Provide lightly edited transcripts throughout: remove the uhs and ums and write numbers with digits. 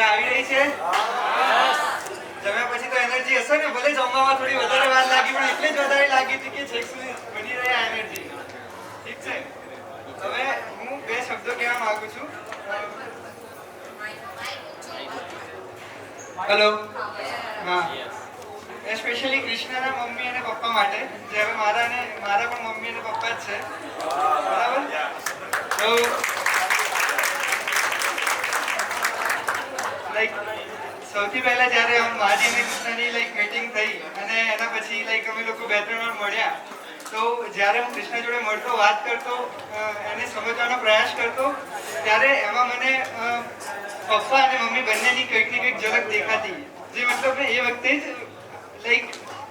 મજા આવી રહી છે? જમ્યા પછી તો એનર્જી હશે ને? ભલે જમવામાં થોડી વધારે વાર લાગી પણ એટલે જ વધારે લાગી હતી કે છેક સુધી બની રહી આ એનર્જી. ઠીક છે, હવે હું બે શબ્દો કહેવા માંગુ છું. હેલો. હા, સ્પેશિયલી કૃષ્ણના મમ્મી અને પપ્પા માટે, જે હવે મારા પણ મમ્મી અને પપ્પા જ છે, બરાબર? તો લાઈક સૌથી પહેલા જ્યારે મારી અને કૃષ્ણની લાઈક મીટિંગ થઈ અને એના પછી લાઈક અમે લોકો 2-3 વાર મળ્યા, તો જ્યારે હું કૃષ્ણ જોડે મળતો, વાત કરતો, એને સમજવાનો પ્રયાસ કરતો, ત્યારે એમાં મને પપ્પા અને મમ્મી બંનેની કંઈક ને કંઈક ઝલક દેખાતી, જે મતલબ મેં એ વખતે જ લાઈક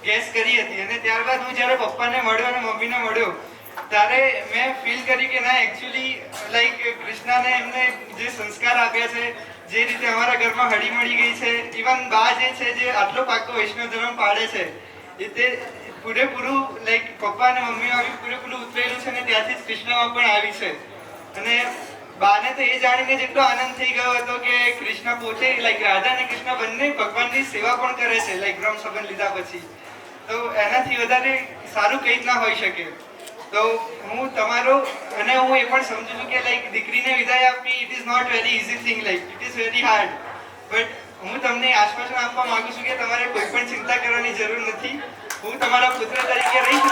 ગેસ કરી હતી. અને ત્યારબાદ હું જ્યારે પપ્પાને મળ્યો અને મમ્મીને મળ્યો, ત્યારે મેં ફીલ કરી કે ના, એકચ્યુઅલી લાઈક કૃષ્ણાને એમને જે સંસ્કાર આપ્યા છે, જે રીતે અમારા ઘરમાં હળીમળી ગઈ છે, ઇવન બા જે છે, જે આટલો પાકો વૈષ્ણવ ધર્મ પાડે છે, તે પૂરેપૂરું લાઈક પપ્પા અને મમ્મીમાં આવી પૂરેપૂરું ઉતરેલું છે અને ત્યાંથી જ કૃષ્ણમાં પણ આવી છે. અને બાને તો એ જાણીને જેટલો આનંદ થઈ ગયો હતો કે કૃષ્ણ પોતે લાઈક રાધા અને કૃષ્ણ બંને ભગવાનની સેવા પણ કરે છે લાઈક બ્રહ્મ સંબંધ લીધા પછી, તો એનાથી વધારે સારું કંઈ જ ના હોઈ શકે. તો હું તમારો, અને હું એ પણ સમજુ છું કે લાઈક દીકરીને વિદાય આપવી it is not very easy thing, like it is very hard. But હું તમને આશ્વાસન આપવા માંગુ છું કે તમારે કોઈ પણ ચિંતા કરવાની જરૂર નથી. હું તમારા પુત્ર તરીકે રહીશ